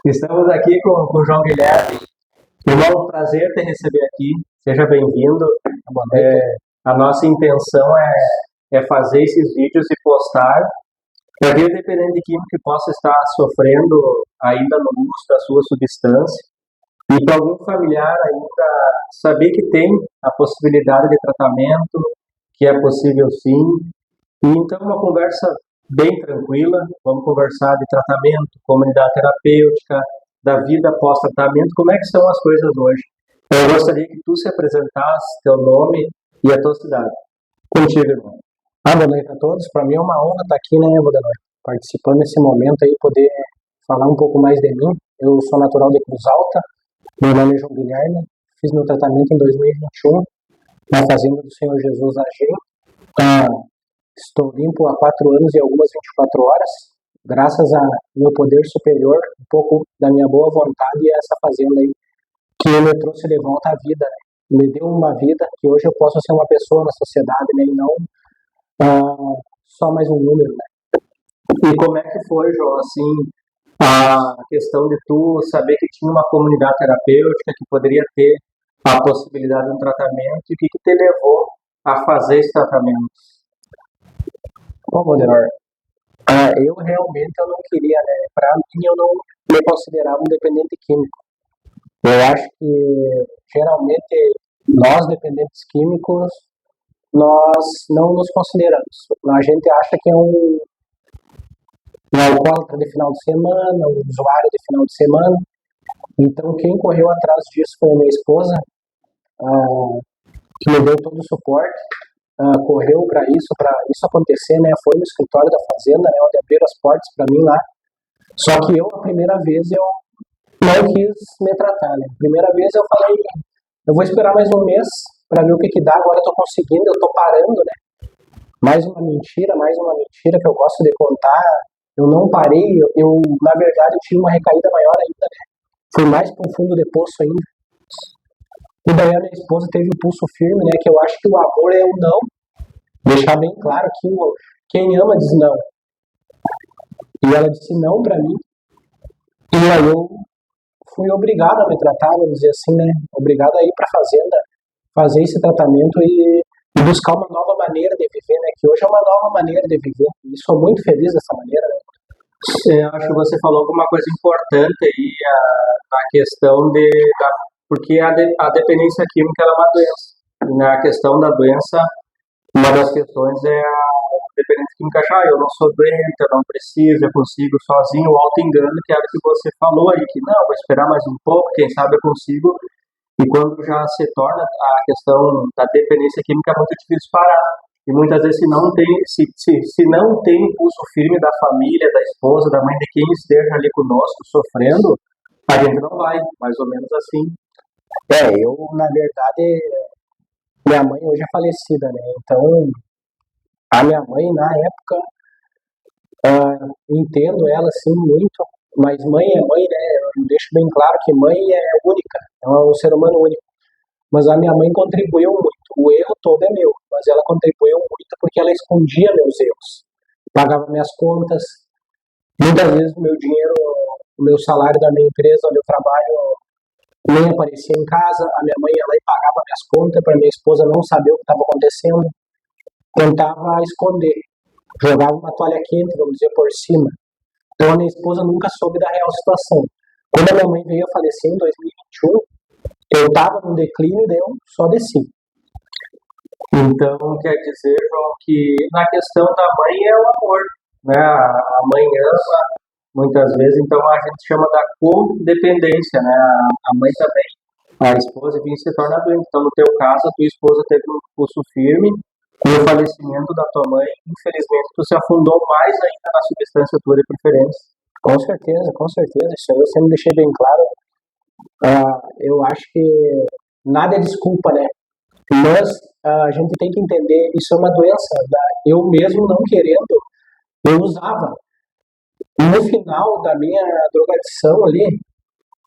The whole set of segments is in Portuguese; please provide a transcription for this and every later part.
Estamos aqui com o João Guilherme. Irmão, prazer te receber aqui. Seja bem-vindo. Boa noite. A nossa intenção é fazer esses vídeos e postar para que o dependente químico que possa estar sofrendo ainda no uso da sua substância e para algum familiar ainda saber que tem a possibilidade de tratamento, que é possível sim. E então uma conversa bem tranquila, vamos conversar de tratamento, comunidade terapêutica, da vida pós-tratamento, como é que são as coisas hoje. Eu gostaria que tu se apresentasse, teu nome e a tua cidade. Contigo, irmão. Boa noite a todos. Para mim é uma honra estar aqui, né, Boa participando nesse momento aí, poder falar um pouco mais de mim. Eu sou natural de Cruz Alta, meu nome é João Guilherme, fiz meu tratamento em 2021 na Fazenda do Senhor Jesus AG. Estou limpo há 4 anos e algumas 24 horas, graças a meu poder superior, um pouco da minha boa vontade e essa fazenda aí, que me trouxe de volta à vida, né? Me deu uma vida que hoje eu posso ser uma pessoa na sociedade, né? E não só mais um número, né? E como é que foi, João, assim, a questão de tu saber que tinha uma comunidade terapêutica que poderia ter a possibilidade de um tratamento e o que te levou a fazer esse tratamento? Bom, eu realmente eu não queria, né? Para mim eu não me considerava um dependente químico. Eu acho que geralmente nós dependentes químicos nós não nos consideramos. A gente acha que é um alcoólatra de final de semana, um usuário de final de semana. Então quem correu atrás disso foi a minha esposa, que me deu todo o suporte. Correu para isso acontecer, né? Foi no escritório da fazenda, né? Onde abriram as portas para mim lá. Só que eu, a primeira vez, eu não quis me tratar, né? Primeira vez eu falei, eu vou esperar mais um mês para ver o que dá. Agora eu tô conseguindo, eu tô parando, né? Mais uma mentira que eu gosto de contar. Eu não parei, eu na verdade eu tive uma recaída maior ainda, né? Fui mais para um fundo de poço ainda. E daí a minha esposa teve um pulso firme, né? Que eu acho que o amor é o não. Deixar bem claro que quem ama diz não. E ela disse não para mim. E aí eu fui obrigado a me tratar, vamos dizer assim, né? Obrigado a ir para a fazenda, fazer esse tratamento e buscar uma nova maneira de viver, né? Que hoje é uma nova maneira de viver. E sou muito feliz dessa maneira, né? Eu acho que você falou alguma coisa importante aí, a questão porque a dependência química ela é uma doença. E na questão da doença, uma das questões é a dependência química achar, eu não sou doente, eu não preciso, eu consigo sozinho, o auto-engano, que era o que você falou aí, que não, vou esperar mais um pouco, quem sabe eu consigo. E quando já se torna a questão da dependência química é muito difícil parar. E muitas vezes se não tem impulso firme da família, da esposa, da mãe, de quem esteja ali conosco sofrendo, a gente não vai, mais ou menos assim. Eu, na verdade, minha mãe hoje é falecida, né? Então, a minha mãe, na época, entendo ela, assim, muito, mas mãe é mãe, né? Eu deixo bem claro que mãe é única, é um ser humano único. Mas a minha mãe contribuiu muito. O erro todo é meu, mas ela contribuiu muito porque ela escondia meus erros. Pagava minhas contas. Muitas vezes o meu dinheiro, o meu salário da minha empresa onde eu trabalho nem aparecia em casa. A minha mãe ia lá e pagava minhas contas para minha esposa não saber o que estava acontecendo. Tentava esconder. Jogava uma toalha quente, vamos dizer, por cima. Então a minha esposa nunca soube da real situação. Quando a minha mãe veio a falecer em 2021, eu estava no declínio e eu só desci. Então, quer dizer, João, que na questão da mãe é o amor, né? A mãe ama muitas vezes, então a gente chama da codependência, né? A mãe também, a esposa, enfim, se torna doente. Então, no teu caso, a tua esposa teve um pulso firme, com o falecimento da tua mãe, infelizmente, tu se afundou mais ainda na substância tua de preferência. Com certeza, com certeza. Isso aí eu sempre deixei bem claro. Eu acho que nada é desculpa, né? Mas a gente tem que entender, isso é uma doença. Eu mesmo não querendo, eu usava. No final da minha drogadição ali,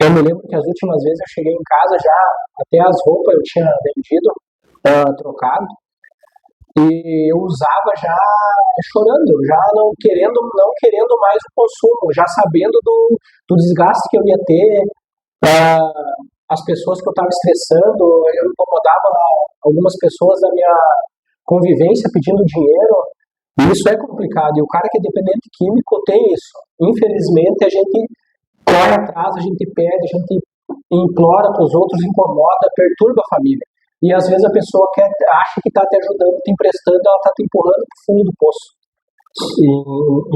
eu me lembro que as últimas vezes eu cheguei em casa já, até as roupas eu tinha vendido, trocado. E eu usava já chorando, já não querendo mais o consumo, já sabendo do desgaste que eu ia ter, as pessoas que eu estava estressando, eu incomodava algumas pessoas da minha convivência pedindo dinheiro. E isso é complicado. E o cara que é dependente químico tem isso. Infelizmente, a gente corre atrás, a gente pede, a gente implora para os outros, incomoda, perturba a família. E às vezes a pessoa acha que está te ajudando, te emprestando, ela está te empurrando para o fundo do poço. E,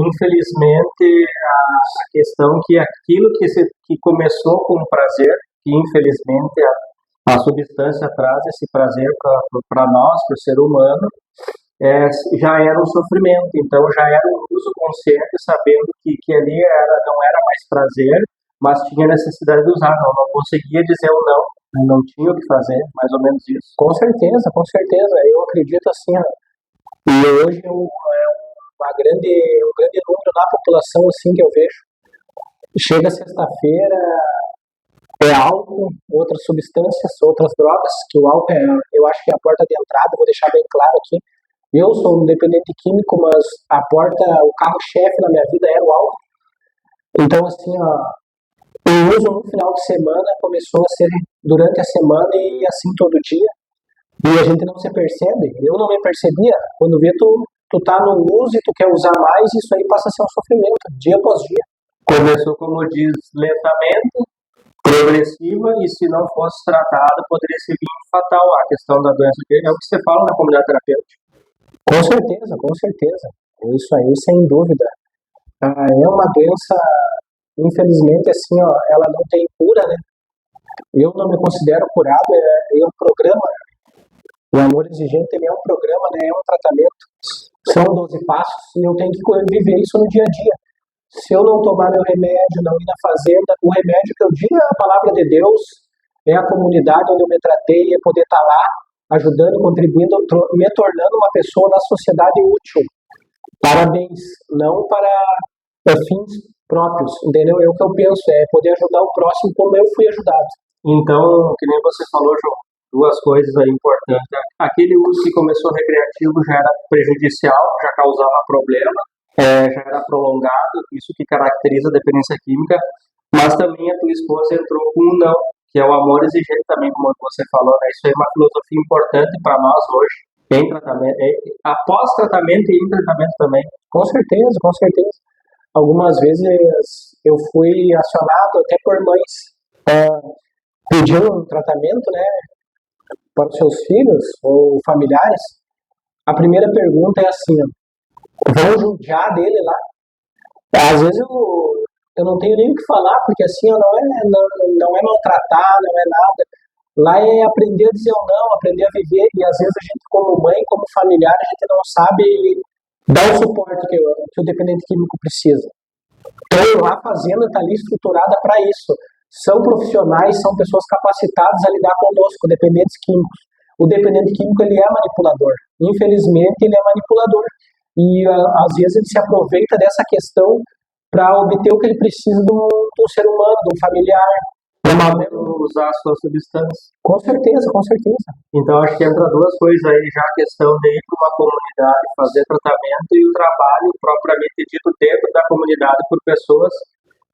infelizmente, a questão que aquilo que começou com prazer, que infelizmente a substância traz esse prazer para nós, para o ser humano, já era um sofrimento. Então já era um uso consciente, sabendo que ali não era mais prazer, mas tinha necessidade de usar. Não conseguia dizer o não tinha o que fazer, mais ou menos isso. Com certeza, com certeza. Eu acredito assim, e hoje é um grande número na população assim que eu vejo. Chega sexta-feira, é álcool, outras substâncias, outras drogas, que o álcool eu acho que é a porta de entrada, vou deixar bem claro aqui. Eu sou um dependente químico, mas o carro-chefe na minha vida era o álcool. Então, assim, o uso no final de semana começou a ser durante a semana e assim todo dia. E a gente não se percebe. Eu não me percebia. Quando vê, tu tá no uso e tu quer usar mais, isso aí passa a ser um sofrimento, dia após dia. Começou, como diz, lentamente, progressiva, e se não fosse tratada, poderia ser bem fatal. A questão da doença, que é o que você fala na comunidade terapêutica. Com certeza, com certeza. Isso aí, sem dúvida. É uma doença, infelizmente, assim, ela não tem cura, né? Eu não me considero curado, é um programa. O Amor Exigente, ele é um programa, né? É um tratamento. São 12 passos e eu tenho que viver isso no dia a dia. Se eu não tomar meu remédio, não ir na fazenda, o remédio que eu digo é a palavra de Deus, é a comunidade onde eu me tratei, é poder estar lá, ajudando, contribuindo, me tornando uma pessoa na sociedade útil. Parabéns, não para fins próprios, entendeu? É o que eu penso, é poder ajudar o próximo como eu fui ajudado. Então, que nem você falou, João, duas coisas aí importantes. Aquele uso que começou recreativo já era prejudicial, já causava problema, já era prolongado, isso que caracteriza a dependência química, mas também a tua esposa entrou com um não, que é o amor exigente também, como você falou, né? Isso é uma filosofia importante para nós hoje, em tratamento, após tratamento e em tratamento também. Com certeza, com certeza. Algumas vezes eu fui acionado até por mães pedindo um tratamento, né, para os seus filhos ou familiares. A primeira pergunta é assim, vão judiar dele lá? Às vezes eu não tenho nem o que falar, porque assim não é maltratar, não é nada. Lá é aprender a dizer o não, aprender a viver, e às vezes a gente como mãe, como familiar, a gente não sabe dar o suporte que o dependente químico precisa. Então a fazenda está ali estruturada para isso. São profissionais, são pessoas capacitadas a lidar conosco, dependentes químicos. O dependente químico, ele é manipulador. Infelizmente, ele é manipulador. E às vezes ele se aproveita dessa questão para obter o que ele precisa de um ser humano, de um familiar. Usar a sua substância. Com certeza, com certeza. Então acho que entra duas coisas aí, já a questão de ir para uma comunidade, fazer tratamento, e o trabalho propriamente dito dentro da comunidade por pessoas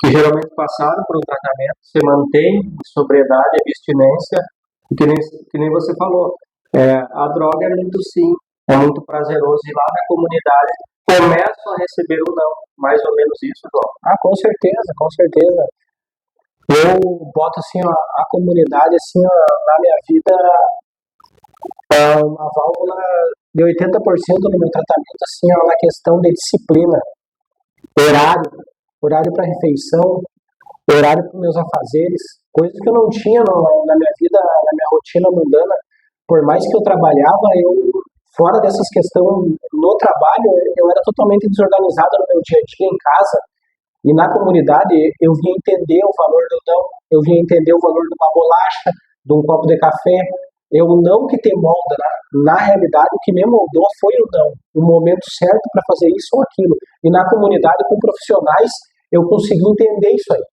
que geralmente passaram por um tratamento, se mantém sobriedade, abstinência, e que nem você falou, a droga é muito sim, é muito prazeroso, e lá na comunidade começam a receber o não, mais ou menos isso, João. Com certeza, com certeza. Eu boto assim, a comunidade assim, na minha vida, uma válvula de 80% no meu tratamento, assim, na questão de disciplina, horário para refeição, horário para meus afazeres, coisas que eu não tinha na minha vida, na minha rotina mundana. Por mais que eu trabalhava, fora dessas questões no trabalho, eu era totalmente desorganizado no meu dia a dia em casa. E na comunidade eu vinha entender o valor do não, eu vinha entender o valor de uma bolacha, de um copo de café. Eu não que te molda, na realidade o que me moldou foi o não, o momento certo para fazer isso ou aquilo. E na comunidade com profissionais eu consegui entender isso aí.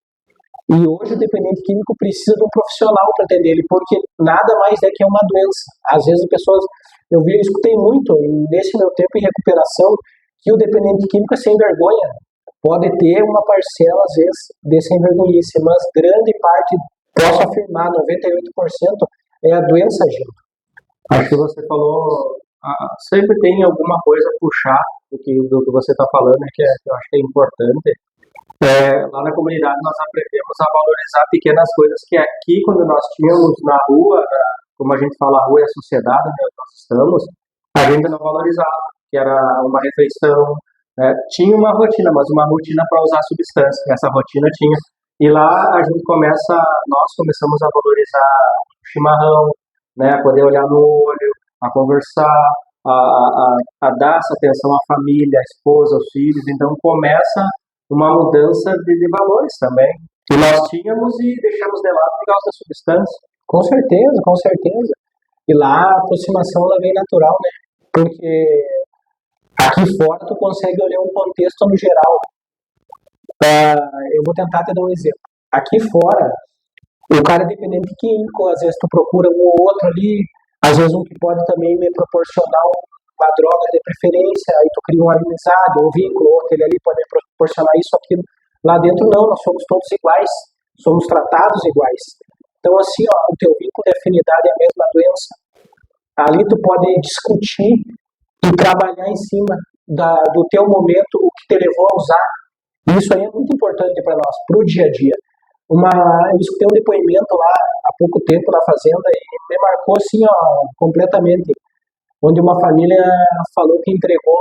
E hoje o dependente químico precisa de um profissional para atender ele, porque nada mais é que uma doença. Às vezes as pessoas eu escutei muito nesse meu tempo em recuperação que o dependente químico é sem vergonha. Pode ter uma parcela, às vezes, de sem vergonhice, mas grande parte, posso afirmar, 98% é a doença agente. Acho que você falou, sempre tem alguma coisa a puxar do que você está falando, né, que eu acho que é importante. Lá na comunidade nós aprendemos a valorizar pequenas coisas que aqui, quando nós tínhamos na rua, como a gente fala, a rua é a sociedade, né, nós estamos, a gente não valorizava, que era uma refeição, tinha uma rotina, mas uma rotina para usar substância, essa rotina tinha. E lá nós começamos a valorizar o chimarrão, né, a poder olhar no olho, a conversar, a dar essa atenção à família, à esposa, aos filhos. Então começa uma mudança de valores também. Que nós tínhamos e deixamos de lado por causa da substância. Com certeza, com certeza. E lá a aproximação ela vem natural, né? Porque aqui fora tu consegue olhar um contexto no geral. Eu vou tentar te dar um exemplo. Aqui fora, o cara é dependente químico, às vezes tu procura um ou outro ali, às vezes um que pode também me proporcionar uma droga de preferência, aí tu cria uma amizade, um vínculo, ou aquele ali pode me proporcionar isso, aquilo. Lá dentro não, nós somos todos iguais, somos tratados iguais. Então assim, ó, o teu vínculo de afinidade é a mesma doença. Ali tu pode discutir e trabalhar em cima do teu momento, o que te levou a usar. Isso aí é muito importante para nós, para o dia a dia. Eu escutei um depoimento lá há pouco tempo na fazenda e me marcou assim, ó, completamente, onde uma família falou que entregou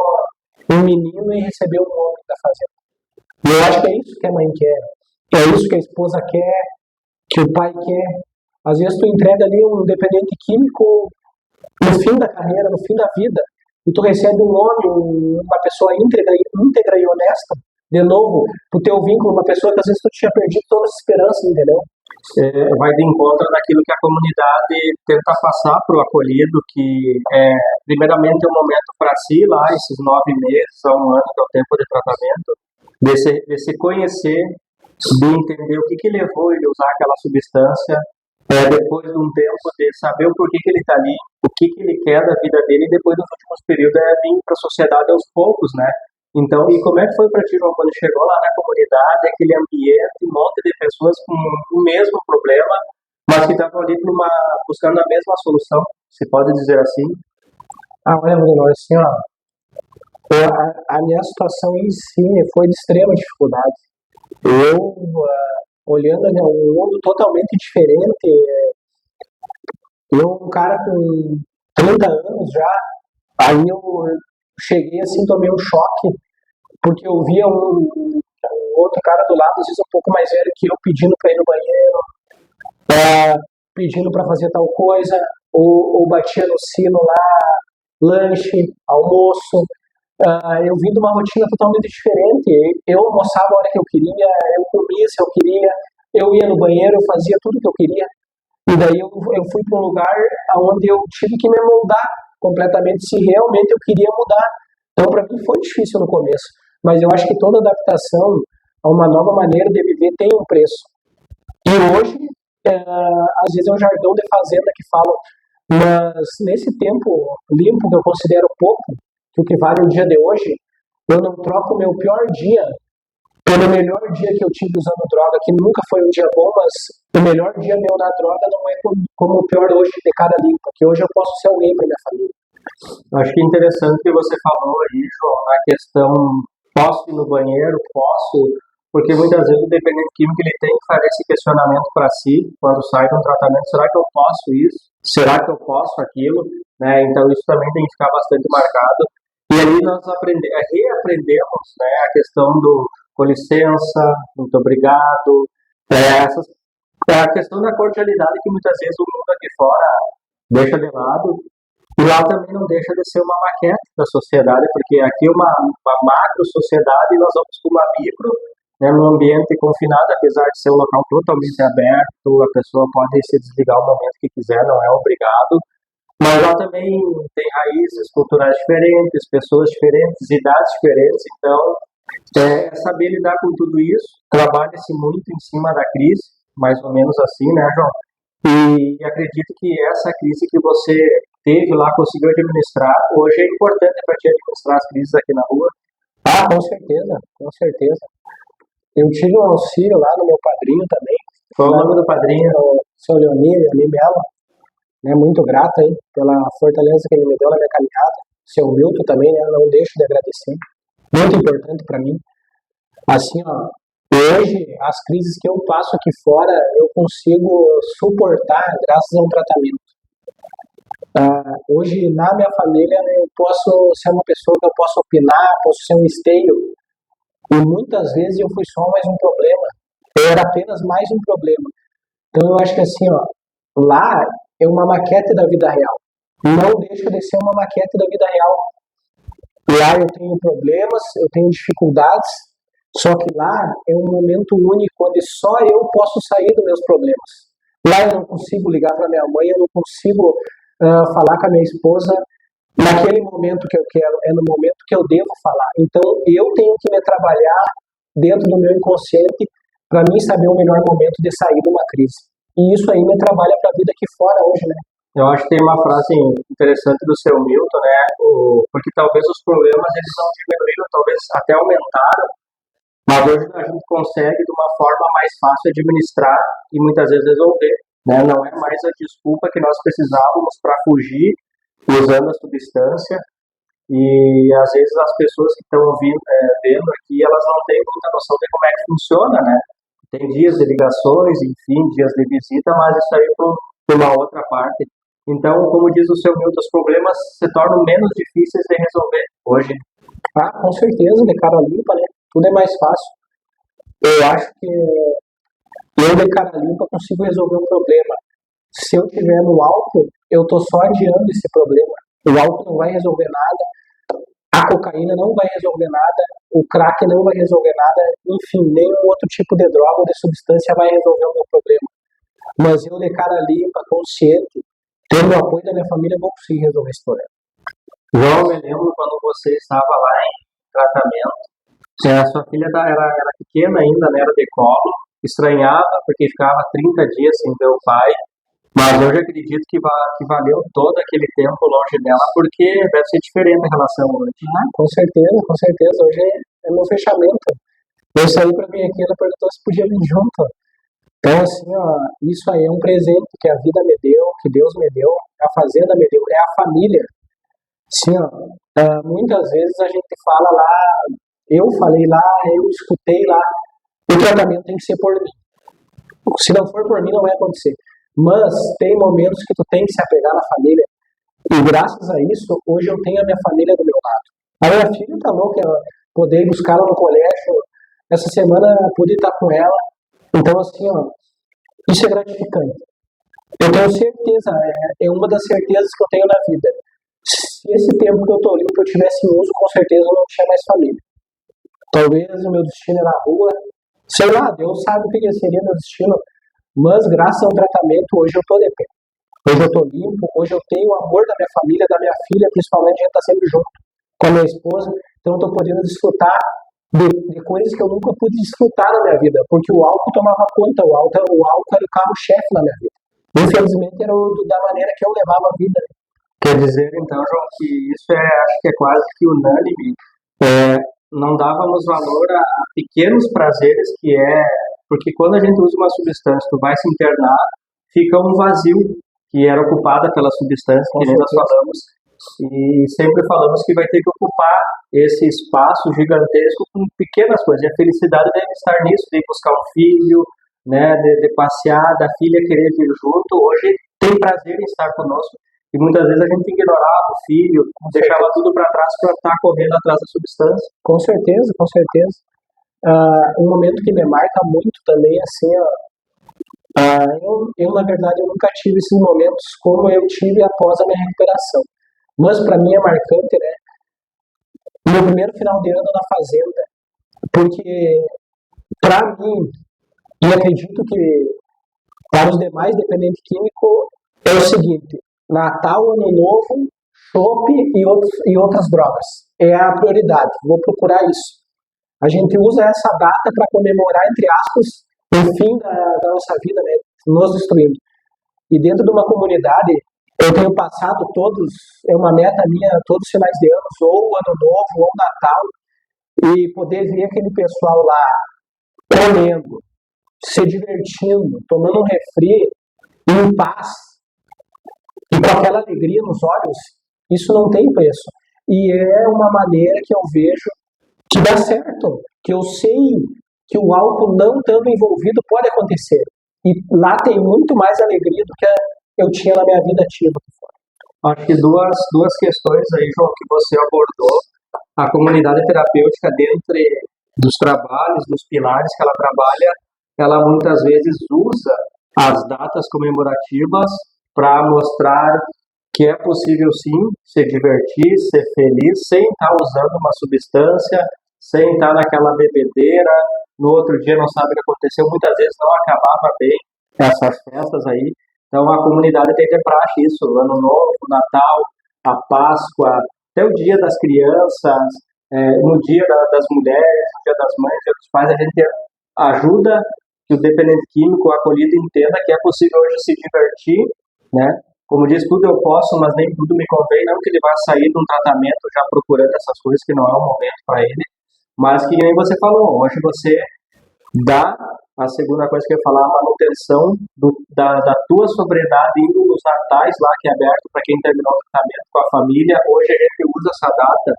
um menino e recebeu um homem da fazenda. E eu acho que é isso que a mãe quer, é isso que a esposa quer, que o pai quer. Às vezes tu entrega ali um dependente químico no fim da carreira, no fim da vida, e tu recebe um homem, uma pessoa íntegra e honesta, de novo, pro teu vínculo, uma pessoa que às vezes tu tinha perdido toda essa esperança, entendeu? Vai de encontro daquilo que a comunidade tenta passar para o acolhido, que primeiramente é um momento para si, lá, esses 9 meses a um ano, que é o tempo de tratamento, de se conhecer, de entender o que levou ele a usar aquela substância, depois de um tempo de saber o porquê que ele está ali, o que ele quer da vida dele, e depois dos últimos períodos vir para a sociedade aos poucos, né? Então, e como é que foi para ti, João, quando chegou lá na comunidade, aquele ambiente, um monte de pessoas com o mesmo problema, mas que estavam ali buscando a mesma solução, se pode dizer assim? Olha, Bruno, assim, ó, a minha situação em si foi de extrema dificuldade. Eu, olhando né, um mundo totalmente diferente, eu, um cara com 30 anos já, aí eu cheguei assim, tomei um choque, porque eu via um outro cara do lado, às vezes um pouco mais velho que eu, pedindo para ir no banheiro, pedindo para fazer tal coisa, ou batia no sino lá, lanche, almoço. Eu vim de uma rotina totalmente diferente. Eu almoçava a hora que eu queria, eu comia se eu queria, eu ia no banheiro, eu fazia tudo que eu queria. E daí eu fui para um lugar onde eu tive que me moldar completamente se realmente eu queria mudar. Então, para mim foi difícil no começo, mas eu acho que toda adaptação a uma nova maneira de viver tem um preço. E hoje, às vezes é um jargão de fazenda que falam, mas nesse tempo limpo, que eu considero pouco, que o que vale o dia de hoje, eu não troco o meu pior dia pelo melhor dia que eu tive usando droga, que nunca foi um dia bom, mas o melhor dia meu na droga não é como o pior hoje de cara limpa, que hoje eu posso ser alguém para minha família. Acho que é interessante que você falou aí, João, a questão, posso ir no banheiro, porque muitas vezes o dependente químico ele tem que fazer esse questionamento para si, quando sai de um tratamento, será que eu posso isso? Será que eu posso aquilo? Né? Então isso também tem que ficar bastante marcado. E ali nós reaprendemos, né, a questão do com licença, muito obrigado, a questão da cordialidade que muitas vezes o mundo aqui fora deixa de lado. E lá também não deixa de ser uma maquete da sociedade, porque aqui é uma macro sociedade e nós vamos com uma micro, né, num ambiente confinado, apesar de ser um local totalmente aberto, a pessoa pode se desligar o momento que quiser, não é obrigado. Mas lá também tem raízes culturais diferentes, pessoas diferentes, idades diferentes, então é saber lidar com tudo isso. Trabalha-se muito em cima da crise, mais ou menos assim, né, João? E acredito que essa crise que você teve lá, conseguiu administrar. Hoje é importante para ti administrar as crises aqui na rua. Ah, com certeza, com certeza. Eu tive um auxílio lá no meu padrinho também, Qual o lá nome do padrinho? o seu Leonir Mello, né? Muito grato aí pela fortaleza que ele me deu na minha caminhada. Seu Milton também, né? Não deixo de agradecer. Muito importante para mim. Assim, ó, hoje as crises que eu passo aqui fora eu consigo suportar graças a um tratamento. Hoje na minha família né, eu posso ser uma pessoa que eu posso opinar, posso ser um esteio. E muitas vezes eu fui só mais um problema. Eu era apenas mais um problema. Então eu acho que assim, ó, lá é uma maquete da vida real. Não deixa de ser uma maquete da vida real. Lá eu tenho problemas, eu tenho dificuldades, só que lá é um momento único onde só eu posso sair dos meus problemas. Lá eu não consigo ligar para minha mãe, eu não consigo falar com a minha esposa naquele momento que eu quero, é no momento que eu devo falar. Então eu tenho que me trabalhar dentro do meu inconsciente para mim saber o melhor momento de sair de uma crise. E isso aí me trabalha para a vida aqui fora hoje, né? Eu acho que tem uma frase interessante do seu Milton, né? Porque talvez os problemas eles não diminuíram, talvez até aumentaram, mas hoje a gente consegue de uma forma mais fácil administrar e muitas vezes resolver, né? Não é mais a desculpa que nós precisávamos para fugir usando a substância e às vezes as pessoas que estão vendo aqui, elas não têm muita noção de como é que funciona, né? Tem dias de ligações, enfim, dias de visita, mas isso aí por uma outra parte. Então, como diz o seu Milton, os problemas se tornam menos difíceis de resolver hoje. Ah, com certeza, de cara limpa, né? Tudo é mais fácil. Eu acho que eu de cara limpa consigo resolver um problema. Se eu estiver no álcool, eu estou só adiando esse problema. O álcool não vai resolver nada, a cocaína não vai resolver nada, o crack não vai resolver nada, enfim, nenhum outro tipo de droga ou de substância vai resolver o meu problema. Mas eu de cara limpa, consciente, tendo o apoio da minha família, eu vou conseguir resolver esse problema. João, eu me lembro quando você estava lá em tratamento, a sua filha era pequena ainda, né, era de colo, estranhava porque ficava 30 dias sem ver o pai, mas hoje acredito que valeu todo aquele tempo longe dela, porque deve ser diferente a relação hoje. Ah, com certeza, com certeza. Hoje é meu fechamento. Eu saí para vir aqui, ela perguntou se podia vir junto. Então, assim, ó, isso aí é um presente que a vida me deu, que Deus me deu, a fazenda me deu, é a família. Sim, ó, muitas vezes a gente fala lá, eu falei lá, eu escutei lá, o tratamento tem que ser por mim. Se não for por mim, não vai acontecer. Mas tem momentos que tu tem que se apegar na família. E graças a isso, hoje eu tenho a minha família do meu lado. A minha filha tá louca, poder ir buscar ela no colégio. Essa semana eu pude estar com ela. Então, assim, ó, isso é gratificante. Eu tenho certeza, é uma das certezas que eu tenho na vida. Se esse tempo que eu tô limpo eu tivesse em uso, com certeza eu não tinha mais família. Talvez o meu destino é na rua. Sei lá, Deus sabe o que seria meu destino. Mas graças ao tratamento, hoje eu tô de pé. Hoje eu tô limpo, hoje eu tenho o amor da minha família, da minha filha, principalmente a gente tá sempre junto com a minha esposa. Então eu tô podendo desfrutar de coisas que eu nunca pude desfrutar na minha vida, porque o álcool tomava conta, o álcool era o carro-chefe na minha vida. Infelizmente era da maneira que eu levava a vida. Quer dizer, então, João, que isso acho que é quase que unânime. Não dávamos valor a pequenos prazeres porque quando a gente usa uma substância, tu vai se internar, fica um vazio que era ocupado pela substância, que nem nós falamos, e sempre falamos que vai ter que ocupar esse espaço gigantesco com pequenas coisas. E a felicidade deve estar nisso, de buscar um filho, né, de passear, da filha querer vir junto. Hoje tem prazer em estar conosco. E muitas vezes a gente ignorava o filho, deixava tudo para trás para estar correndo atrás da substância. Com certeza, com certeza. Um momento que me marca muito também, assim, ó, eu, na verdade, eu nunca tive esses momentos como eu tive após a minha recuperação. Mas para mim é marcante, né? O meu primeiro final de ano na fazenda, porque para mim, e acredito que para os demais dependentes químicos, é o seguinte: Natal, Ano Novo, chopp e outras drogas. É a prioridade. Vou procurar isso. A gente usa essa data para comemorar, entre aspas, o fim da nossa vida, né? Nos destruindo. E dentro de uma comunidade, Eu tenho passado todos, é uma meta minha, todos os finais de ano, ou o Ano Novo, ou o Natal, e poder ver aquele pessoal lá comendo, se divertindo, tomando um refri, em paz, e com aquela alegria nos olhos, isso não tem preço. E é uma maneira que eu vejo que dá certo, que eu sei que o álcool não estando envolvido pode acontecer. E lá tem muito mais alegria do que eu tinha na minha vida ativa. Acho que duas questões aí, João, que você abordou. A comunidade terapêutica, dentre dos trabalhos, dos pilares que ela trabalha, ela muitas vezes usa as datas comemorativas para mostrar que é possível sim se divertir, ser feliz, sem estar usando uma substância, sem estar naquela bebedeira. No outro dia não sabe o que aconteceu, muitas vezes não acabava bem essas festas aí. Então a comunidade tem que praxe isso, o Ano Novo, o Natal, a Páscoa, até o Dia das Crianças, no Dia das Mulheres, no Dia das Mães, Dia dos Pais, a gente ajuda que o dependente químico, o acolhido, entenda que é possível hoje se divertir, né? Como diz, tudo eu posso, mas nem tudo me convém, não que ele vá sair de um tratamento já procurando essas coisas que não é o momento para ele, mas que nem você falou, hoje você dá a segunda coisa que eu ia falar, a manutenção da tua sobriedade indo nos natais lá, que é aberto para quem terminou o tratamento com a família. Hoje a gente usa essa data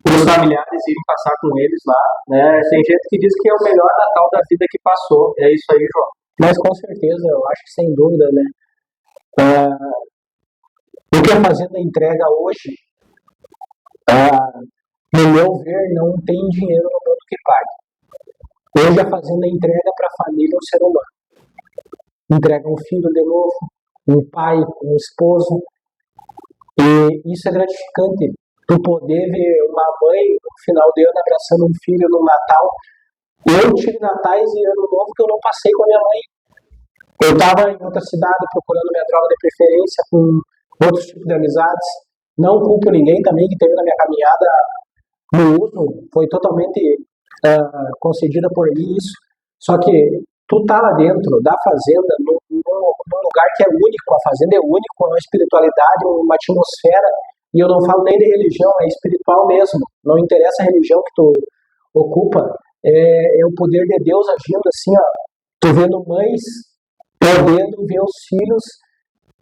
para os familiares irem passar com eles lá, né? Tem gente que diz que é o melhor Natal da vida que passou. É isso aí, João. Mas com certeza, eu acho que sem dúvida, né? O que a Fazenda entrega hoje, no meu ver, não tem dinheiro no mundo que pague. Hoje a Fazenda entrega para a família um ser humano. Entrega um filho de novo, um pai, um esposo. E isso é gratificante. Tu poder ver uma mãe no final de ano abraçando um filho no Natal. Eu tive natais e ano novo que eu não passei com a minha mãe. Eu estava em outra cidade procurando minha droga de preferência com outros tipos de amizades. Não culpo ninguém também que teve na minha caminhada no uso. Foi totalmente concedida por mim isso. Só que tu tá lá dentro da fazenda, num lugar que é único. A fazenda é único, é uma espiritualidade, uma atmosfera. E eu não falo nem de religião, é espiritual mesmo. Não interessa a religião que tu ocupa. É o poder de Deus agindo assim, ó. Tu vendo mães podendo ver os filhos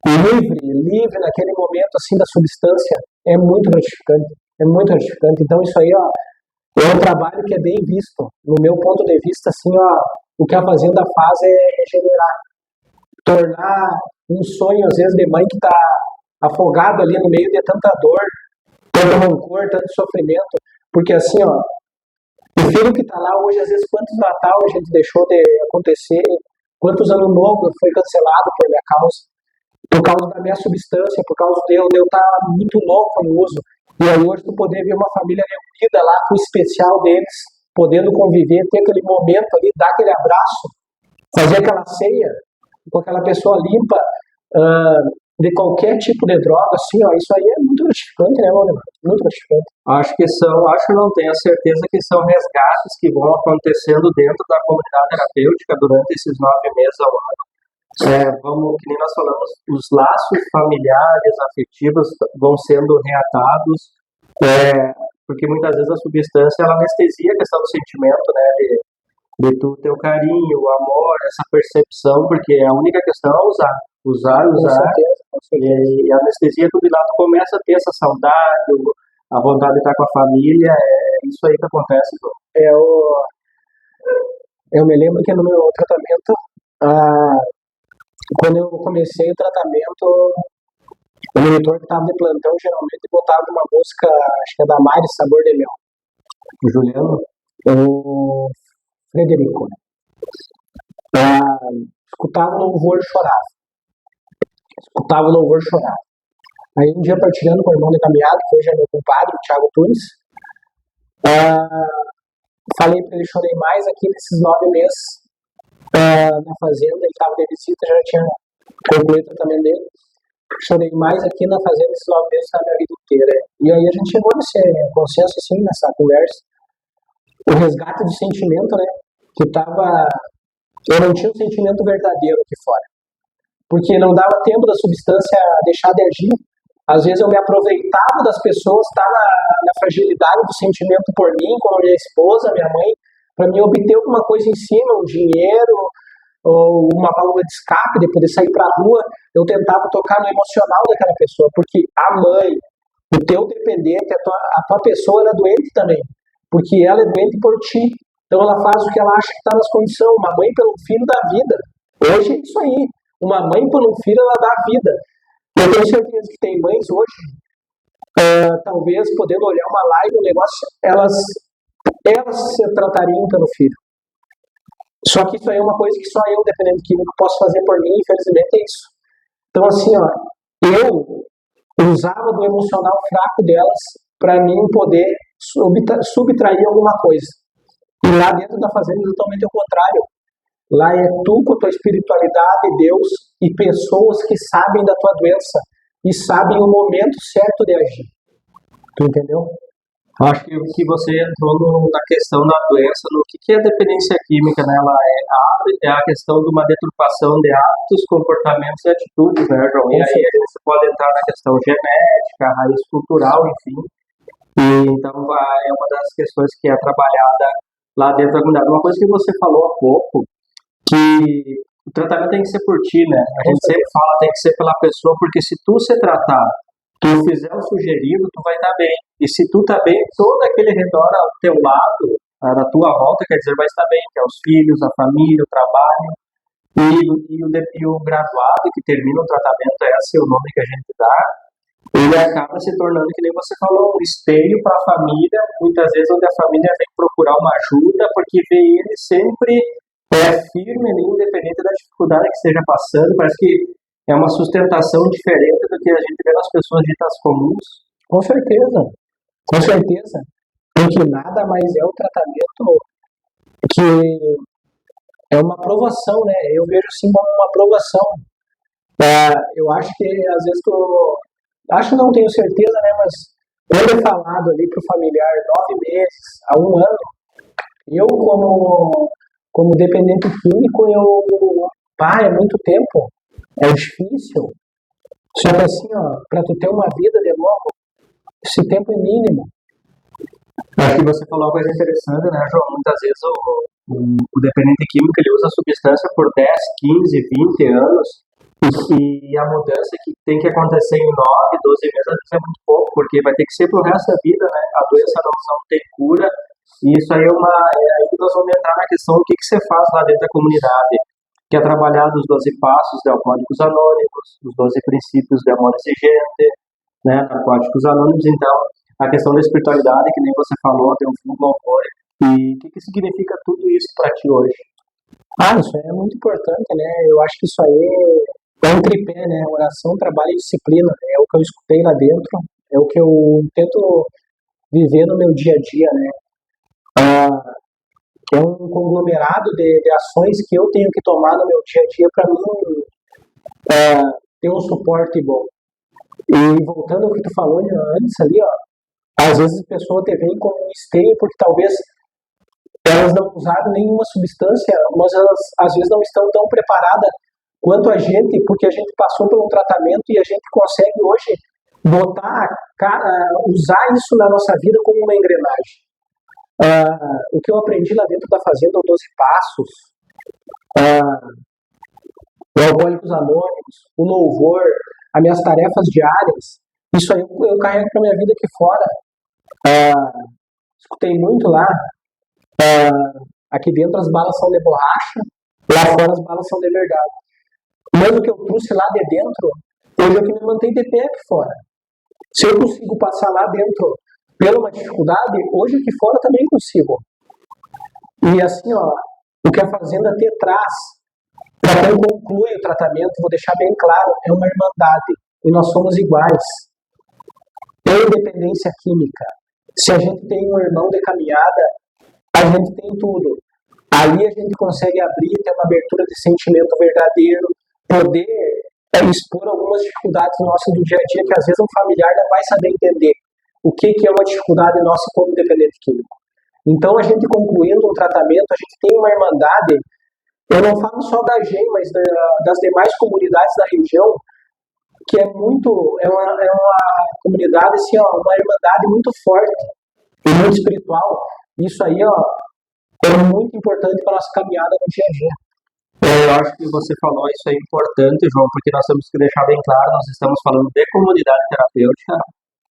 livre naquele momento assim da substância. É muito gratificante. É muito gratificante. Então isso aí, ó, é um trabalho que é bem visto. No meu ponto de vista, assim, ó, o que a Fazenda faz é regenerar. Tornar um sonho, às vezes, de mãe que está afogado ali no meio de tanta dor, tanto rancor, tanto sofrimento. Porque assim, ó, o filho que está lá hoje, às vezes, quantos Natal a gente deixou de acontecer, quantos Ano Novo foi cancelado por minha causa, por causa da minha substância, por causa de eu estar muito louco no uso. E aí hoje tu poder ver uma família reunida lá com o especial deles, podendo conviver, ter aquele momento ali, dar aquele abraço, fazer aquela ceia com aquela pessoa limpa, de qualquer tipo de droga, assim, ó, isso aí é muito gratificante, né, Waldemar? Muito gratificante. Acho não tenho a certeza que são resgates que vão acontecendo dentro da comunidade terapêutica durante esses 9 meses ao ano. Que nem nós falamos, os laços familiares, afetivos vão sendo reatados, porque muitas vezes a substância ela anestesia a questão do sentimento, né, de tu ter o carinho, o amor, essa percepção, porque a única questão é usar, Com certeza, com certeza. e a anestesia tudo lá, tu começa a ter essa saudade, a vontade de estar com a família, é isso aí que acontece. Eu me lembro que no meu tratamento, quando eu comecei o tratamento, o monitor que estava de plantão geralmente botava uma música, acho que é da Mari, Sabor de Mel. O Juliano, O Frederico. Escutava o louvor e chorava. Escutava o louvor e chorava. Aí um dia partilhando com o irmão de caminhada, que hoje é meu compadre, o Thiago Tunes, falei para ele, chorei mais aqui nesses 9 meses na fazenda, ele estava de visita, já tinha concluído o tratamento dele. Chorei mais aqui na fazenda esses 9 meses da minha vida inteira. E aí a gente chegou nesse consenso, assim, nessa conversa. O resgate do sentimento, né? Que eu não tinha um sentimento verdadeiro aqui fora. porque não dava tempo da substância deixar de agir. Às vezes eu me aproveitava das pessoas, tá na fragilidade do sentimento por mim, como minha esposa, minha mãe, para mim obter alguma coisa em cima, um dinheiro, ou uma válvula de escape, de poder sair para a rua. Eu tentava tocar no emocional daquela pessoa, porque a mãe, o teu dependente, a tua pessoa, ela é doente também, porque ela é doente por ti. Então ela faz o que ela acha que está nas condições. Uma mãe pelo filho dá vida. Hoje é isso aí. Uma mãe pelo filho, ela dá vida. Eu tenho certeza que tem mães hoje, talvez podendo olhar uma live, um negócio, elas se tratariam pelo filho. Só que isso aí é uma coisa que só eu, dependendo químico, posso fazer por mim, infelizmente é isso. Então assim, ó, eu usava do emocional fraco delas para mim poder subtrair alguma coisa. E lá dentro da fazenda é totalmente o contrário. Lá é tu com a tua espiritualidade, Deus e pessoas que sabem da tua doença e sabem o momento certo de agir. Tu entendeu? Acho que você entrou na questão da doença, no que é dependência química, né? Ela é a questão de uma deturpação de hábitos, comportamentos e atitudes, né, João? E aí você pode entrar na questão genética, raiz cultural, enfim. E então é uma das questões que é trabalhada lá dentro da comunidade. Uma coisa que você falou há pouco, que o tratamento tem que ser por ti, né? A gente sempre fala, tem que ser pela pessoa, porque se tu se tratar, tu fizer o sugerido, tu vai estar bem. E se tu tá bem, todo aquele redor ao teu lado, da tua volta, quer dizer, vai estar bem, que é os filhos, a família, o trabalho. E o graduado que termina o tratamento, esse é o nome que a gente dá, ele acaba se tornando, que nem você falou, um esteio para a família, muitas vezes onde a família vem procurar uma ajuda, porque vê ele sempre firme, independente da dificuldade que esteja passando. Parece que é uma sustentação diferente do que a gente vê nas pessoas ditas comuns. Com certeza, com certeza. Porque nada mais é um tratamento que é uma aprovação, né? Eu vejo assim como uma aprovação. Eu acho que às vezes acho, não tenho certeza, né? Mas quando é falado ali para o familiar 9 meses a 1 ano, eu como dependente químico, é muito tempo, é difícil. Só que assim, ó, para tu ter uma vida de novo, esse tempo é mínimo. Acho que você falou uma coisa interessante, né, João? Muitas vezes o dependente químico ele usa a substância por 10, 15, 20 anos e a mudança que tem que acontecer em 9, 12 meses às vezes é muito pouco, porque vai ter que ser pro resto da vida, né? A doença não tem cura. E isso aí aí nós vamos entrar na questão do que você faz lá dentro da comunidade, que é trabalhar dos 12 passos de Alcoólicos Anônimos, os 12 princípios de amor exigente, né, Alcoólicos Anônimos. Então, a questão da espiritualidade, que nem você falou, tem um fundo louvor. E o que significa tudo isso para ti hoje? Isso é muito importante, né? Eu acho que isso aí é um tripé, né? Oração, trabalho e disciplina. É o que eu escutei lá dentro, é o que eu tento viver no meu dia a dia, né? É um conglomerado de ações que eu tenho que tomar no meu dia a dia para mim ter um suporte bom. E voltando ao que tu falou antes ali, ó, às vezes a pessoa te vem como um esteio porque talvez elas não usaram nenhuma substância, mas elas às vezes não estão tão preparadas quanto a gente, porque a gente passou por um tratamento e a gente consegue hoje usar isso na nossa vida como uma engrenagem. O que eu aprendi lá dentro da fazenda, o 12 Passos, o Alcoólicos Anônimos, o louvor, as minhas tarefas diárias, isso aí eu carrego para minha vida aqui fora. Escutei muito lá, aqui dentro as balas são de borracha, lá fora as balas são de verdade. Mas o que eu trouxe lá de dentro, hoje é o que me mantém de pé aqui fora. Se eu consigo passar lá dentro pela uma dificuldade, hoje aqui fora também consigo. E assim, ó, o que a fazenda te traz, para quem conclui o tratamento, vou deixar bem claro, é uma irmandade. E nós somos iguais. Tem independência química. Se a gente tem um irmão de caminhada, a gente tem tudo. Ali a gente consegue abrir, ter uma abertura de sentimento verdadeiro, poder expor algumas dificuldades nossas do dia a dia, que às vezes um familiar não vai saber entender o que é uma dificuldade nossa como dependente químico. Então, a gente concluindo um tratamento, a gente tem uma irmandade Eu não falo só da GEM, mas das demais comunidades da região, que é uma comunidade, assim, ó, uma irmandade muito forte e muito espiritual. Isso aí, ó, é muito importante para a nossa caminhada no dia a dia. Eu acho que você falou isso é importante, João, porque nós temos que deixar bem claro, nós estamos falando de comunidade terapêutica,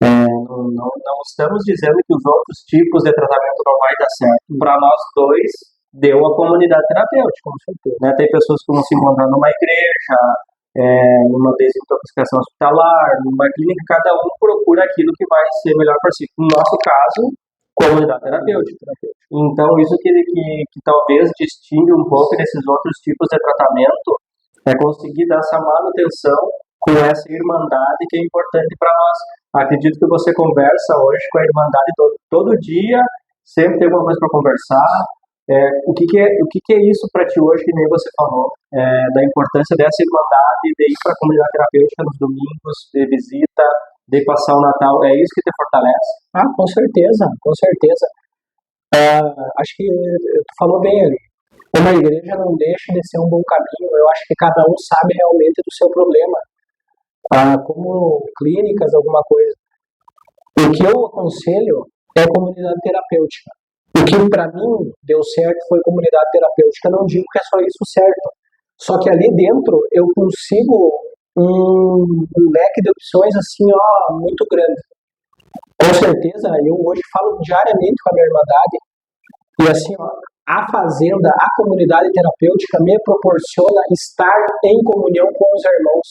não estamos dizendo que os outros tipos de tratamento não vai dar certo. Para nós dois, deu a comunidade terapêutica, com certeza. Né? Tem pessoas que vão se encontrar numa igreja, numa desintoxicação hospitalar, numa clínica, cada um procura aquilo que vai ser melhor para si. No nosso caso, comunidade terapêutica. Então, isso que talvez distingue um pouco desses outros tipos de tratamento é conseguir dar essa manutenção com essa irmandade que é importante para nós. Acredito que você conversa hoje com a irmandade todo dia, sempre tem alguma coisa para conversar. O que é isso para ti hoje, que nem você falou, da importância dessa irmandade, de ir para a comunidade terapêutica nos domingos, de visita, de passar o Natal, é isso que te fortalece? Ah, com certeza, com certeza. Acho que tu falou bem ali. Uma igreja não deixa de ser um bom caminho. Eu acho que cada um sabe realmente do seu problema. Como clínicas, alguma coisa. O que eu aconselho é a comunidade terapêutica. O que para mim deu certo foi comunidade terapêutica. Não digo que é só isso certo. Só que ali dentro eu consigo um leque de opções assim, ó, muito grande. Com certeza, eu hoje falo diariamente com a minha irmandade e assim, ó, a fazenda, a comunidade terapêutica me proporciona estar em comunhão com os irmãos.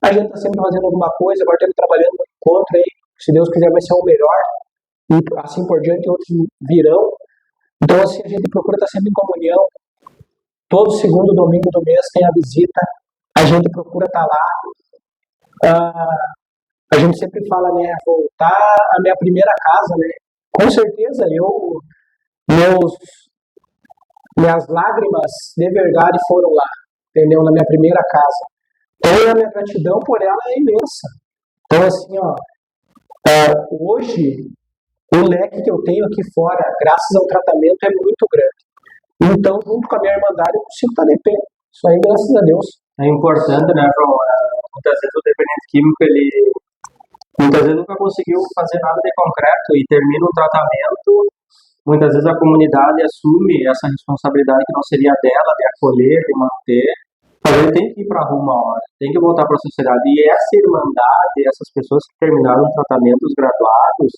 A gente está sempre fazendo alguma coisa, agora estamos trabalhando no encontro aí, se Deus quiser vai ser o melhor, e assim por diante outros virão. Então assim, a gente procura estar sempre em comunhão. Todo segundo domingo do mês tem a visita, a gente procura estar lá. A gente sempre fala, né, voltar à minha primeira casa, né? Com certeza, minhas lágrimas de verdade foram lá, entendeu? Na minha primeira casa. Então, a minha gratidão por ela é imensa. Então, assim, ó, hoje, o leque que eu tenho aqui fora, graças ao tratamento, é muito grande. Então, junto com a minha irmandade, eu consigo estar de pé. Isso aí, graças a Deus. É importante, né, João? Muitas vezes o dependente químico, ele muitas vezes nunca conseguiu fazer nada de concreto e termina o tratamento. Muitas vezes a comunidade assume essa responsabilidade que não seria dela, de acolher, de manter. Mas ele tem que ir para a rua uma hora, tem que voltar para a sociedade. E essa irmandade, essas pessoas que terminaram o tratamento, os graduados,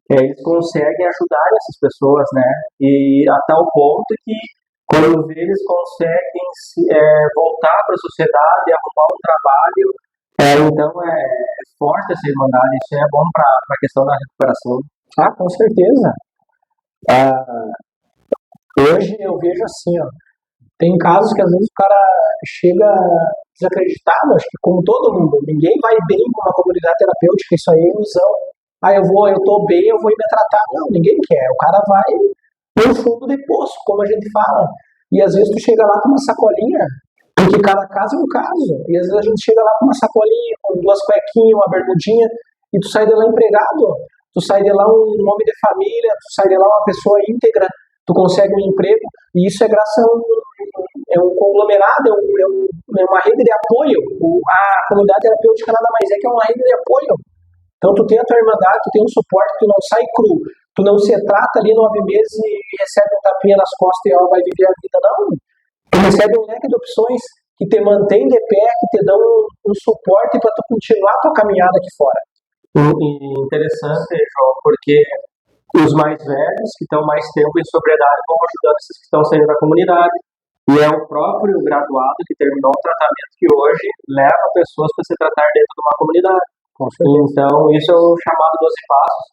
eles conseguem ajudar essas pessoas, né? E a tal ponto que quando eles conseguem voltar para a sociedade, arrumar um trabalho, então é forte essa irmandade, isso é bom para a questão da recuperação. Ah, com certeza. Hoje eu vejo assim, ó, tem casos que às vezes o cara chega desacreditado, acho que como todo mundo, ninguém vai bem com uma comunidade terapêutica, isso aí é ilusão. Eu tô bem, eu vou ir me tratar. Não, ninguém quer. O cara vai no fundo do poço, como a gente fala. E às vezes tu chega lá com uma sacolinha, porque cada caso é um caso. E às vezes a gente chega lá com uma sacolinha, com duas cuequinhas, uma bermudinha, e tu sai de lá empregado. Tu sai de lá um homem de família, tu sai de lá uma pessoa íntegra, tu consegue um emprego, e isso é graças a um conglomerado, é uma rede de apoio. A comunidade terapêutica nada mais é que uma rede de apoio. Então tu tem a tua irmandade, tu tem um suporte, tu não sai cru, tu não se trata ali 9 meses e recebe um tapinha nas costas e vai viver a vida, não. Tu recebe um leque de opções que te mantém de pé, que te dão um suporte para tu continuar a tua caminhada aqui fora. Interessante, João, porque os mais velhos, que estão mais tempo em sobriedade, vão ajudando esses que estão saindo da comunidade. E é o próprio graduado que terminou o tratamento que hoje leva pessoas para se tratar dentro de uma comunidade. Então, isso é o chamado 12 passos.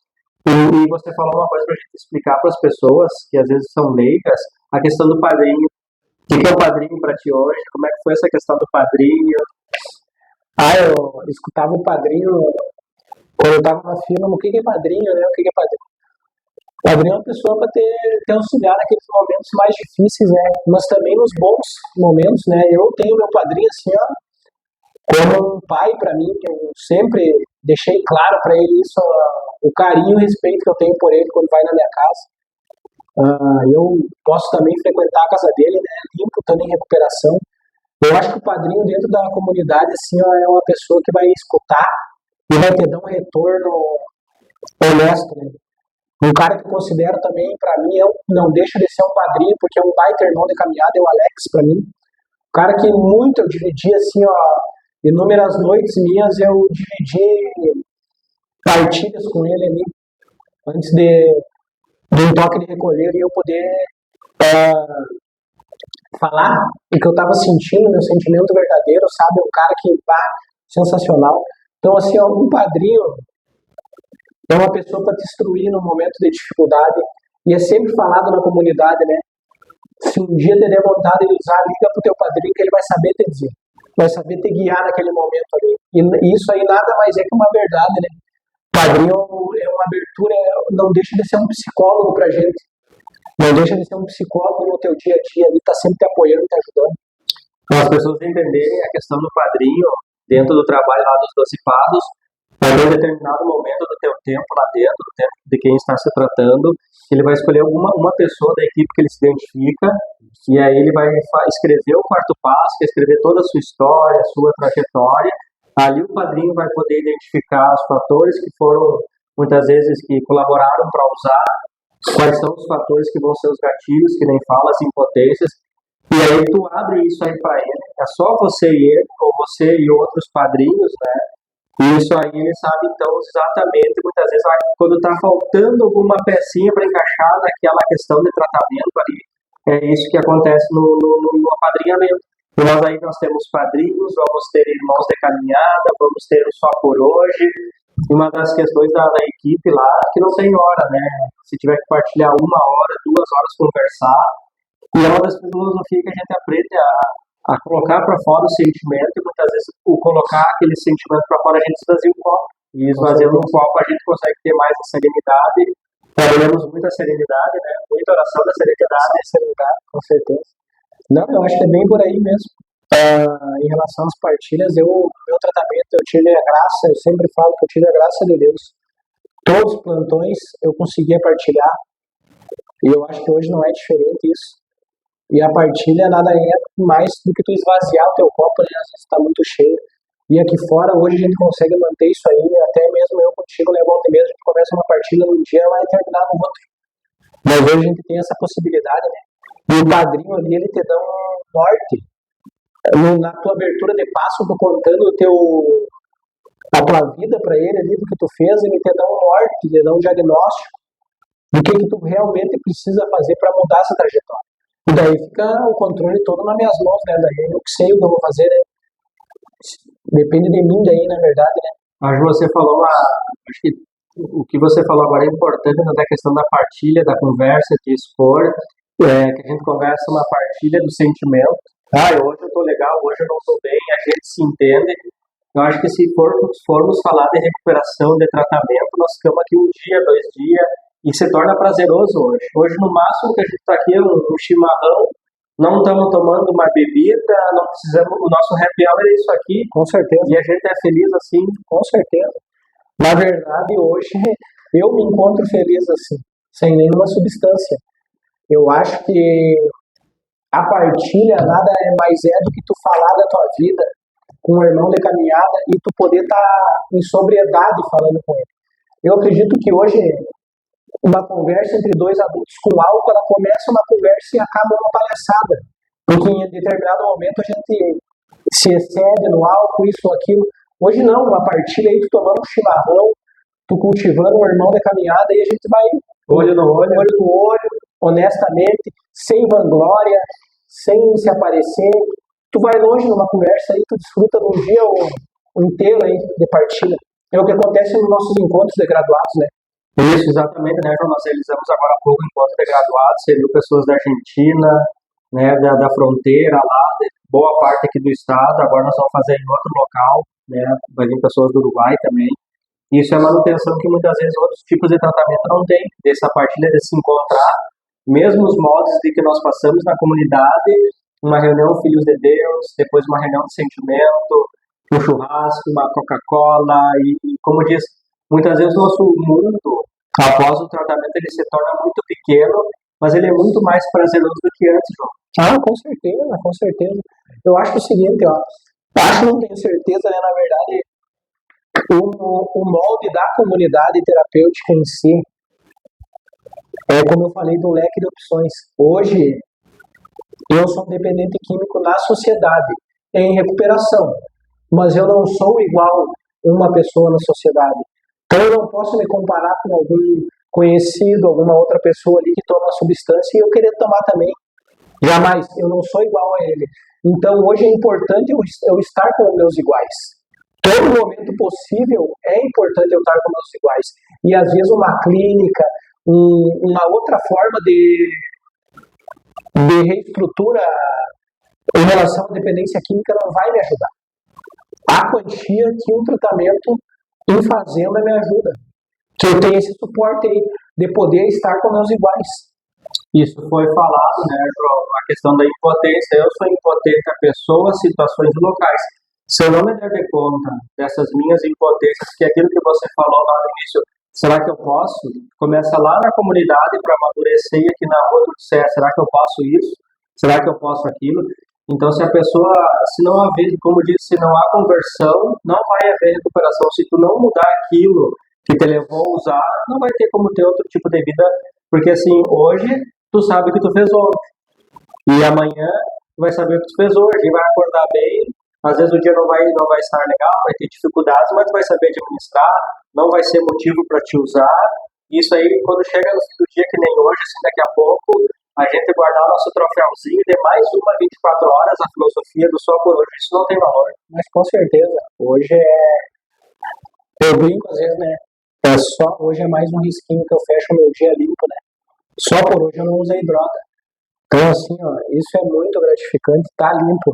E você falou uma coisa para a gente explicar para as pessoas, que às vezes são leigas, a questão do padrinho. O que é o padrinho para ti hoje? Como é que foi essa questão do padrinho? Eu escutava o padrinho quando eu estava na fila, o que é padrinho, né? O que é padrinho? Padrinho é uma pessoa para ter auxiliar naqueles momentos mais difíceis, né? Mas também nos bons momentos, né? Eu tenho meu padrinho assim, ó, como um pai para mim, eu sempre deixei claro para ele isso, o carinho e o respeito que eu tenho por ele quando vai na minha casa. Eu posso também frequentar a casa dele, né? Limpo, estando em recuperação. Eu acho que o padrinho dentro da comunidade, assim, ó, é uma pessoa que vai escutar e vai te dar um retorno honesto, né? Um cara que eu considero também, para mim, não deixa de ser um padrinho, porque é um baita irmão de caminhada, é o Alex, para mim. Um cara que muito eu dividi, assim, ó, inúmeras noites minhas, eu dividi partilhas com ele ali, antes de um toque de recolher e eu poder falar o que eu estava sentindo, meu sentimento verdadeiro, sabe? Um cara que, sensacional. Então, assim, ó, um padrinho é uma pessoa para te instruir no momento de dificuldade. E é sempre falado na comunidade, né? Se um dia te der vontade de usar, liga pro teu padrinho que ele vai saber te dizer. Vai saber te guiar naquele momento ali. E isso aí nada mais é que uma verdade, né? O padrinho é uma abertura, não deixa de ser um psicólogo pra gente. Não deixa de ser um psicólogo no teu dia a dia, ele tá sempre te apoiando, te ajudando. Para as pessoas entenderem a questão do padrinho dentro do trabalho lá dos dossipados, vai ter um determinado momento do teu tempo lá dentro, do tempo de quem está se tratando, ele vai escolher uma pessoa da equipe que ele se identifica, e aí ele vai escrever o quarto passo, que é escrever toda a sua história, a sua trajetória. Ali o padrinho vai poder identificar os fatores que foram, muitas vezes, que colaboraram para usar, quais são os fatores que vão ser os gatilhos, que nem fala, as impotências, e aí tu abre isso aí para ele, é só você e ele, ou você e outros padrinhos, né? E isso aí ele sabe então exatamente, muitas vezes, quando está faltando alguma pecinha para encaixar naquela questão de tratamento ali, é isso que acontece no apadrinhamento. E nós temos padrinhos, vamos ter irmãos de caminhada, vamos ter o Só por Hoje, e uma das questões da equipe lá, que não tem hora, né? Se tiver que partilhar 1 hora, 2 horas conversar, e é uma das filosofias que a gente aprende a colocar para fora o sentimento, e muitas vezes o colocar aquele sentimento para fora a gente esvazia o copo. E esvaziando o copo a gente consegue ter mais a serenidade, trabalhamos muita serenidade, né? Muita oração da serenidade, com certeza. Não, eu acho que é bem por aí mesmo. Em relação às partilhas, meu tratamento, eu tive a graça, eu sempre falo que eu tive a graça de Deus. Todos os plantões eu conseguia partilhar, e eu acho que hoje não é diferente isso. E a partilha nada é mais do que tu esvaziar o teu copo, né? Às vezes está muito cheio. E aqui fora, hoje a gente consegue manter isso aí, até mesmo eu contigo, né? Volta e meia, a gente começa uma partilha num dia e vai terminar no outro. Mas hoje a gente tem essa possibilidade, né? E o padrinho ali, ele te dá um norte. Na tua abertura de passo, tu contando a tua vida para ele ali, do que tu fez, ele te dá um norte, ele te dá um diagnóstico do que tu realmente precisa fazer para mudar essa trajetória. E daí fica o controle todo nas minhas mãos, né? Daí eu que sei o que eu vou fazer, né? Depende de mim daí, na verdade, né? Acho que você falou, acho que o que você falou agora é importante, né, da questão da partilha, da conversa, de expor, que a gente conversa uma partilha do sentimento. Hoje eu tô legal, hoje eu não tô bem, a gente se entende. Eu acho que se formos falar de recuperação, de tratamento, nós ficamos aqui 1 dia, 2 dias, e se torna prazeroso hoje. Hoje, no máximo, que a gente está aqui é um chimarrão, não estamos tomando uma bebida, não precisamos, o nosso happy hour é isso aqui, com certeza. E a gente é feliz assim, com certeza. Na verdade, hoje, eu me encontro feliz assim, sem nenhuma substância. Eu acho que a partilha nada mais é do que tu falar da tua vida com um irmão de caminhada e tu poder estar em sobriedade falando com ele. Eu acredito que hoje uma conversa entre dois adultos com álcool, ela começa uma conversa e acaba uma palhaçada. Porque em determinado momento a gente se excede no álcool, isso ou aquilo. Hoje não, uma partilha aí, tu tomando um chimarrão, tu cultivando um irmão de caminhada e a gente vai olho no olho, honestamente, sem vanglória, sem se aparecer. Tu vai longe numa conversa aí, tu desfruta de um dia inteiro aí de partilha. É o que acontece nos nossos encontros de graduados, né? Isso, exatamente, né, João? Nós realizamos agora há pouco o encontro de graduados, você viu pessoas da Argentina, né, da fronteira lá, de boa parte aqui do estado, agora nós vamos fazer em outro local, né, vai vir pessoas do Uruguai também. Isso é manutenção que muitas vezes outros tipos de tratamento não tem, dessa partilha de se encontrar, mesmo os modos de que nós passamos na comunidade, uma reunião Filhos de Deus, depois uma reunião de sentimento, um churrasco, uma Coca-Cola, e como diz, muitas vezes o nosso mundo, após o tratamento, ele se torna muito pequeno mas ele é muito mais prazeroso do que antes, João. Ah, com certeza, com certeza. Eu acho o seguinte, ó, acho, não tenho certeza, né, na verdade, o molde da comunidade terapêutica em si, é como eu falei do leque de opções. Hoje, eu sou um dependente químico na sociedade, em recuperação, mas eu não sou igual uma pessoa na sociedade. Então eu não posso me comparar com algum conhecido, alguma outra pessoa ali que toma substância e eu querer tomar também. Jamais, eu não sou igual a ele. Então hoje é importante eu estar com meus iguais. Todo momento possível é importante eu estar com meus iguais. E às vezes uma clínica, uma outra forma de reestrutura em relação à dependência química não vai me ajudar. A quantia que um tratamento em fazenda me ajuda. Que eu tenha esse suporte aí de poder estar com meus iguais. Isso foi falado, né, João? A questão da impotência. Eu sou impotente a pessoas, situações e locais. Se eu não me der de conta dessas minhas impotências, que é aquilo que você falou lá no início, será que eu posso? Começa lá na comunidade para amadurecer e aqui na rua tu disser, será que eu posso isso? Será que eu posso aquilo? Então, se a pessoa, se não haver, como disse, se não há conversão, não vai haver recuperação. Se tu não mudar aquilo que te levou a usar, não vai ter como ter outro tipo de vida, porque assim, hoje tu sabe o que tu fez ontem, e amanhã tu vai saber o que tu fez hoje, e vai acordar bem, às vezes o dia não vai estar legal, vai ter dificuldades, mas tu vai saber administrar, não vai ser motivo para te usar. Isso aí, quando chega no dia que nem hoje, assim, daqui a pouco, a gente guardar o nosso troféuzinho de mais uma 24 horas, a filosofia do só por hoje, isso não tem valor. Mas com certeza, hoje eu brinco às vezes, né? Hoje é mais um risquinho que eu fecho o meu dia limpo, né? Só por hoje eu não usei droga. Então, assim, ó, isso é muito gratificante, tá limpo,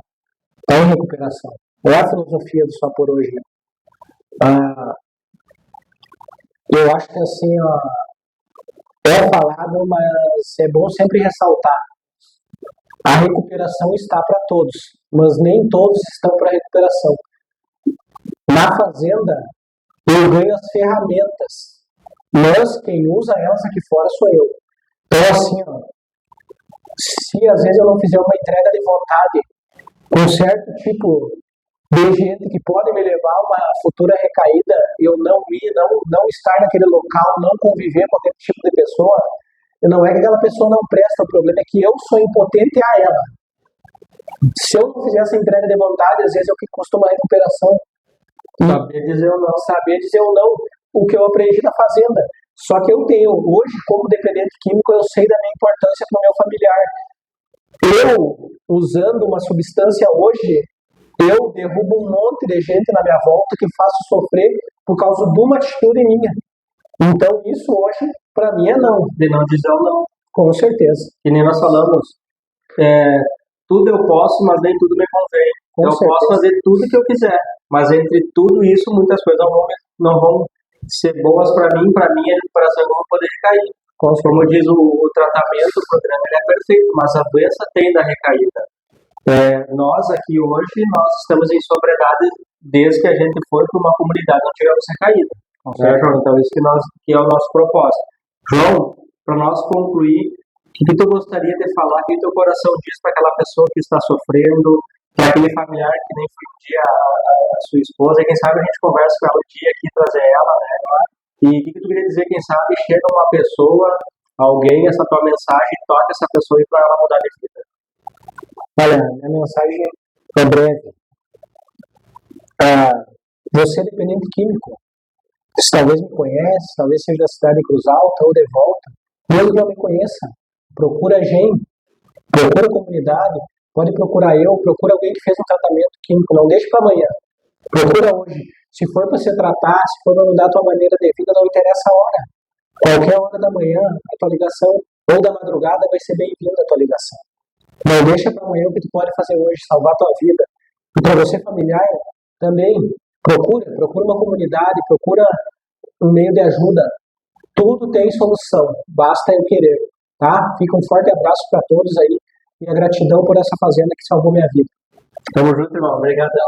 tá em recuperação. É a filosofia do só por hoje, né? Eu acho que, assim, ó, é falado, mas é bom sempre ressaltar. A recuperação está para todos, mas nem todos estão para recuperação. Na fazenda, eu ganho as ferramentas, mas quem usa elas aqui fora sou eu. Então, assim, ó, se às vezes eu não fizer uma entrega de vontade com certo tipo de gente que pode me levar a uma futura recaída, eu não estar naquele local, não conviver com aquele tipo de pessoa, não é que aquela pessoa não presta, o problema é que eu sou impotente a ela. Se eu não fizer essa entrega de vontade, às vezes é o que custa uma recuperação. Saber dizer ou não. Saber dizer ou não o que eu aprendi na fazenda. Só que eu tenho, hoje, como dependente químico, eu sei da minha importância para o meu familiar. Eu, usando uma substância hoje, eu derrubo um monte de gente na minha volta que faço sofrer por causa de uma atitude minha. Então, isso hoje, para mim, é não. De não dizer ou não. Com certeza. Que nem nós falamos, tudo eu posso, mas nem tudo me convém. Com eu certeza. Posso fazer tudo que eu quiser, mas entre tudo isso, muitas coisas não vão ser boas para mim, a recuperação não vou poder recair. Como diz o tratamento, o programa ele é perfeito, mas a doença tem da recaída. Nós aqui hoje, nós estamos em sobriedade desde que a gente foi para uma comunidade onde tivemos recaída. João? Então, isso que é o nosso propósito. João, para nós concluir, o que tu gostaria de falar, o que teu coração diz para aquela pessoa que está sofrendo, para aquele familiar que nem foi um dia a sua esposa, e quem sabe a gente conversa com ela um dia aqui, trazer ela, né? E o que tu queria dizer, quem sabe, chega uma pessoa, alguém, essa tua mensagem, toca essa pessoa e para ela mudar de vida. Olha, minha mensagem é breve. Você é dependente químico. Você talvez me conhece, talvez seja da cidade de Cruz Alta ou de volta. Mesmo não me conheça, procura a gente, procura a comunidade, pode procurar eu, procura alguém que fez um tratamento químico, não deixe para amanhã. Procura hoje. Se for para se tratar, se for para mudar a tua maneira de vida, não interessa a hora. Qualquer hora da manhã, a tua ligação, ou da madrugada, vai ser bem-vinda a tua ligação. Não deixa para amanhã o que tu pode fazer hoje, salvar a tua vida. E para você familiar, também, procura uma comunidade, procura um meio de ajuda. Tudo tem solução, basta eu querer, tá? Fica um forte abraço para todos aí e a gratidão por essa fazenda que salvou minha vida. Tamo junto, irmão. Obrigadão.